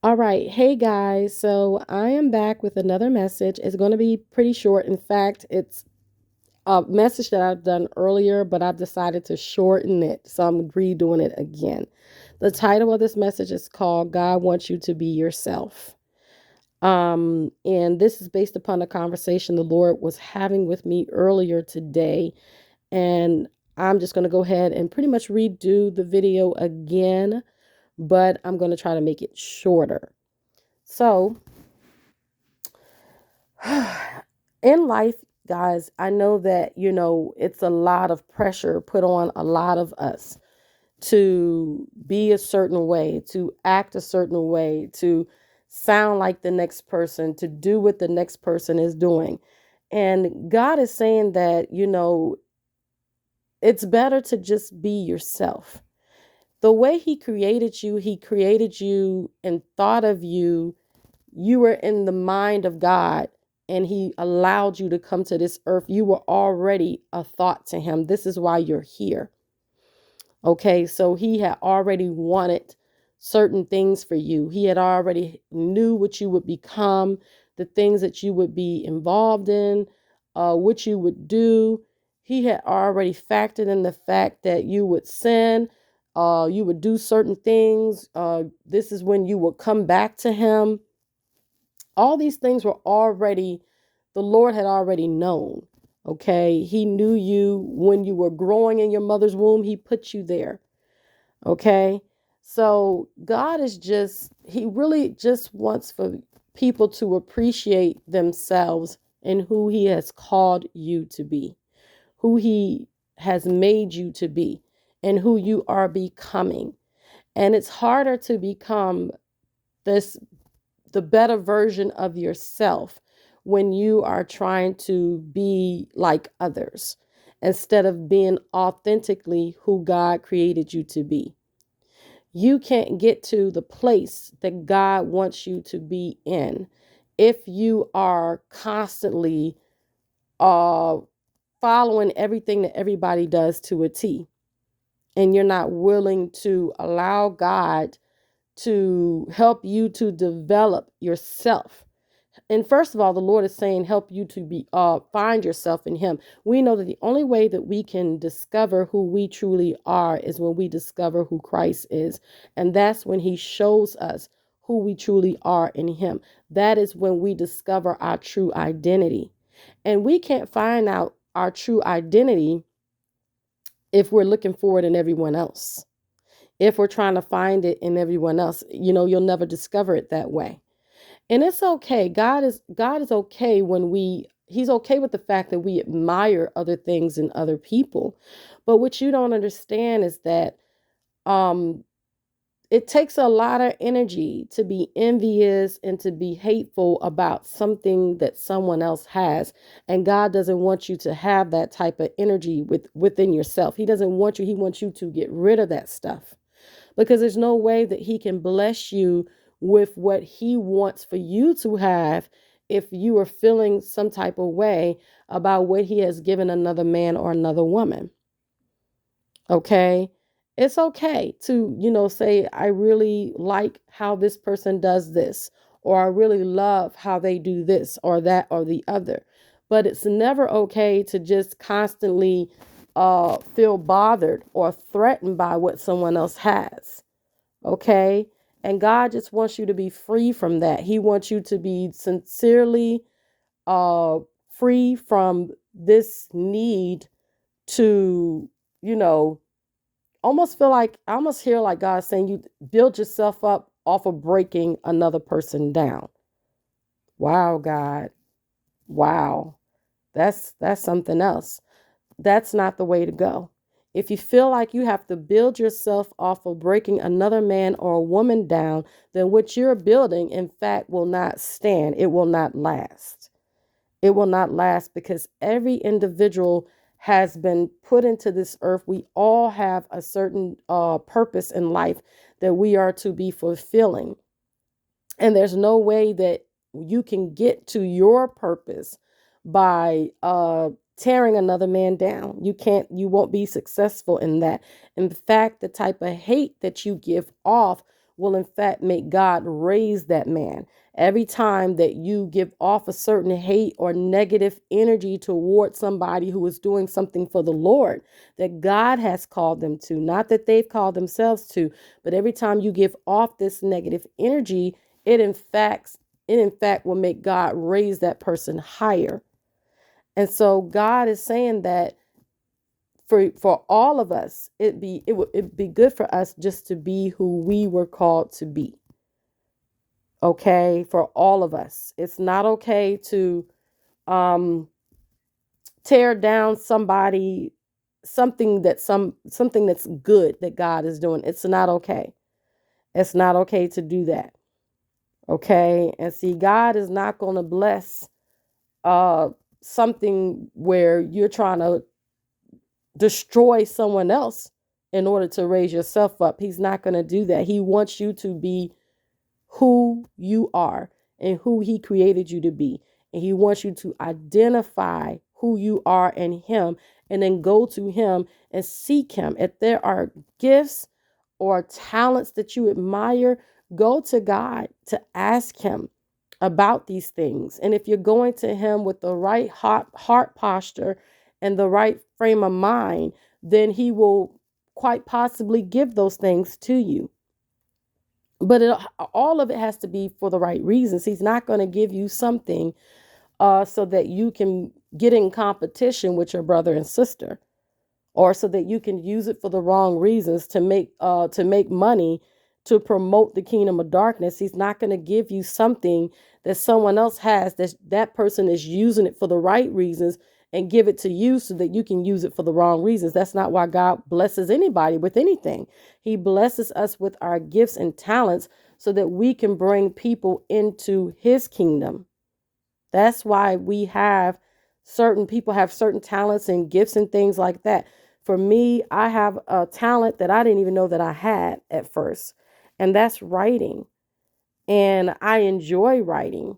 All right. Hey guys. So I am back with another message. It's going to be pretty short. In fact, it's a message that I've done earlier, but I've decided to shorten it. So I'm redoing it again. The title of this message is called God Wants You to Be Yourself. And this is based upon a conversation the Lord was having with me earlier today. And I'm just going to go ahead and pretty much redo the video again, but I'm going to try to make it shorter. So, in life, guys, I know that, it's a lot of pressure put on a lot of us to be a certain way, to act a certain way, to sound like the next person, to do what the next person is doing. And God is saying that, it's better to just be yourself. The way He created you and thought of you. You were in the mind of God and He allowed you to come to this earth. You were already a thought to Him. This is why you're here. Okay, so He had already wanted certain things for you. He had already knew what you would become, the things that you would be involved in, what you would do. He had already factored in the fact that you would sin, you would do certain things. This is when you would come back to Him. All these things were already, the Lord had already known. Okay. He knew you when you were growing in your mother's womb. He put you there. Okay. So God is just, He really just wants for people to appreciate themselves and who He has called you to be, who He has made you to be, and who you are becoming. And it's harder to become this the better version of yourself when you are trying to be like others instead of being authentically who God created you to be. You can't get to the place that God wants you to be in if you are constantly uh, following everything that everybody does to a T, and you're not willing to allow God to help you to develop yourself. And first of all, the Lord is saying, help you to be find yourself in Him. We know that the only way that we can discover who we truly are is when we discover who Christ is. And that's when He shows us who we truly are in Him. That is when we discover our true identity. And we can't find out our true identity if we're looking for it in everyone else. If we're trying to find it in everyone else, you'll never discover it that way. And it's okay. God is okay when He's okay with the fact that we admire other things in other people. But what you don't understand is that um it takes a lot of energy to be envious and to be hateful about something that someone else has. And God doesn't want you to have that type of energy within yourself. He doesn't want you, He wants you to get rid of that stuff, because there's no way that He can bless you with what He wants for you to have if you are feeling some type of way about what He has given another man or another woman. Okay. It's okay to, say, I really like how this person does this, or I really love how they do this or that or the other. But it's never okay to just constantly feel bothered or threatened by what someone else has. Okay. And God just wants you to be free from that. He wants you to be sincerely uh, free from this need to, you know, I almost hear like God saying, you build yourself up off of breaking another person down. Wow, God. Wow. That's something else. That's not the way to go. If you feel like you have to build yourself off of breaking another man or a woman down, then what you're building, in fact, will not stand. It will not last. It will not last, because every individual has been put into this earth. We all have a certain purpose in life that we are to be fulfilling. And there's no way that you can get to your purpose by tearing another man down. You won't be successful in that. In fact, the type of hate that you give off will in fact make God raise that man. Every time that you give off a certain hate or negative energy toward somebody who is doing something for the Lord that God has called them to, not that they've called themselves to, but every time you give off this negative energy, it in fact will make God raise that person higher. And so God is saying that for all of us, it'd be good for us just to be who we were called to be. Okay, for all of us. It's not okay to um tear down something that's good that God is doing. It's not okay. It's not okay to do that. Okay? And see, God is not going to bless uh something where you're trying to destroy someone else in order to raise yourself up. He's not going to do that. He wants you to be who you are and who he created you to be. And he wants you to identify who you are in him and then go to him and seek him. If there are gifts or talents that you admire, go to God to ask him about these things. And if you're going to him with the right heart posture and the right frame of mind, then he will quite possibly give those things to you. But all of it has to be for the right reasons. He's not going to give you something so that you can get in competition with your brother and sister, or so that you can use it for the wrong reasons to make money to promote the kingdom of darkness. He's not going to give you something that someone else has that person is using it for the right reasons and give it to you so that you can use it for the wrong reasons. That's not why God blesses anybody with anything. He blesses us with our gifts and talents so that we can bring people into his kingdom. That's why we have certain people have certain talents and gifts and things like that. For me, I have a talent that I didn't even know that I had at first, and that's writing. And I enjoy writing.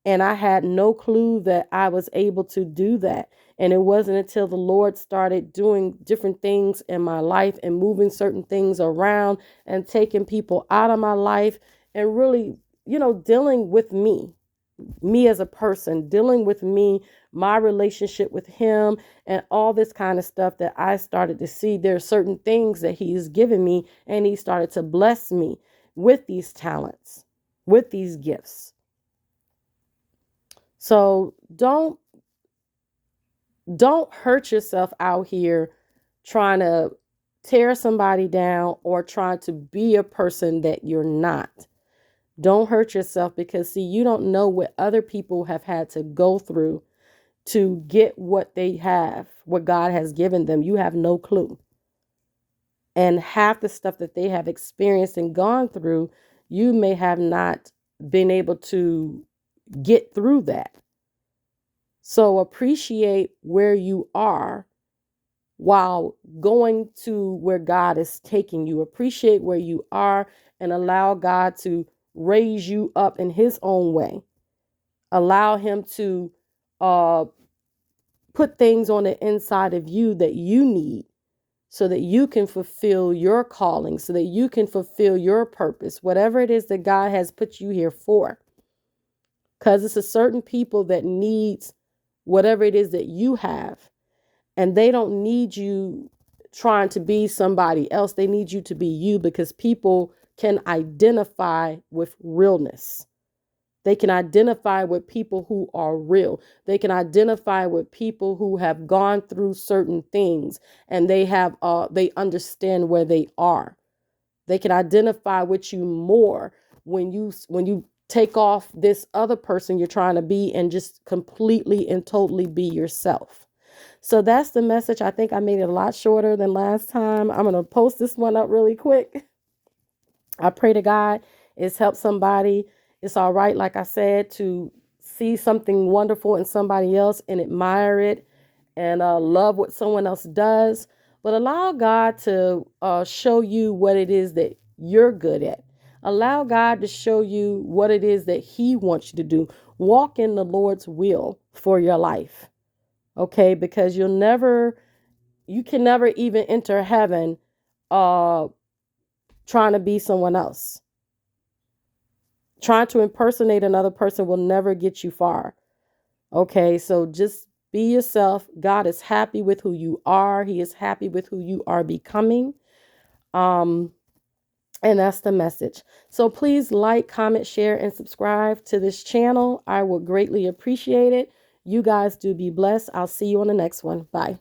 And I had no clue that I was able to do that. And it wasn't until the Lord started doing different things in my life and moving certain things around and taking people out of my life and really, dealing with me as a person, dealing with me, my relationship with him, and all this kind of stuff, that I started to see there are certain things that he's given me, and he started to bless me with these talents, with these gifts. So don't hurt yourself out here trying to tear somebody down or trying to be a person that you're not. Don't hurt yourself, because see, you don't know what other people have had to go through to get what they have, what God has given them. You have no clue. And half the stuff that they have experienced and gone through, you may have not been able to get through that. So appreciate where you are while going to where God is taking you. Appreciate where you are and allow God to raise you up in his own way. Allow him to put things on the inside of you that you need so that you can fulfill your calling, so that you can fulfill your purpose, whatever it is that God has put you here for. Because it's a certain people that needs whatever it is that you have. And they don't need you trying to be somebody else. They need you to be you, because people can identify with realness. They can identify with people who are real. They can identify with people who have gone through certain things, and they understand where they are. They can identify with you more when you take off this other person you're trying to be and just completely and totally be yourself. So that's the message. I think I made it a lot shorter than last time. I'm going to post this one up really quick. I pray to God it's helped somebody. It's all right, like I said, to see something wonderful in somebody else and admire it and love what someone else does. But allow God to show you what it is that you're good at. Allow God to show you what it is that he wants you to do. Walk in the Lord's will for your life. Okay, because you can never even enter heaven trying to be someone else. Trying to impersonate another person will never get you far. Okay, so just be yourself. God is happy with who you are. He is happy with who you are becoming. And that's the message. So please like, comment, share, and subscribe to this channel. I would greatly appreciate it. You guys do be blessed. I'll see you on the next one. Bye.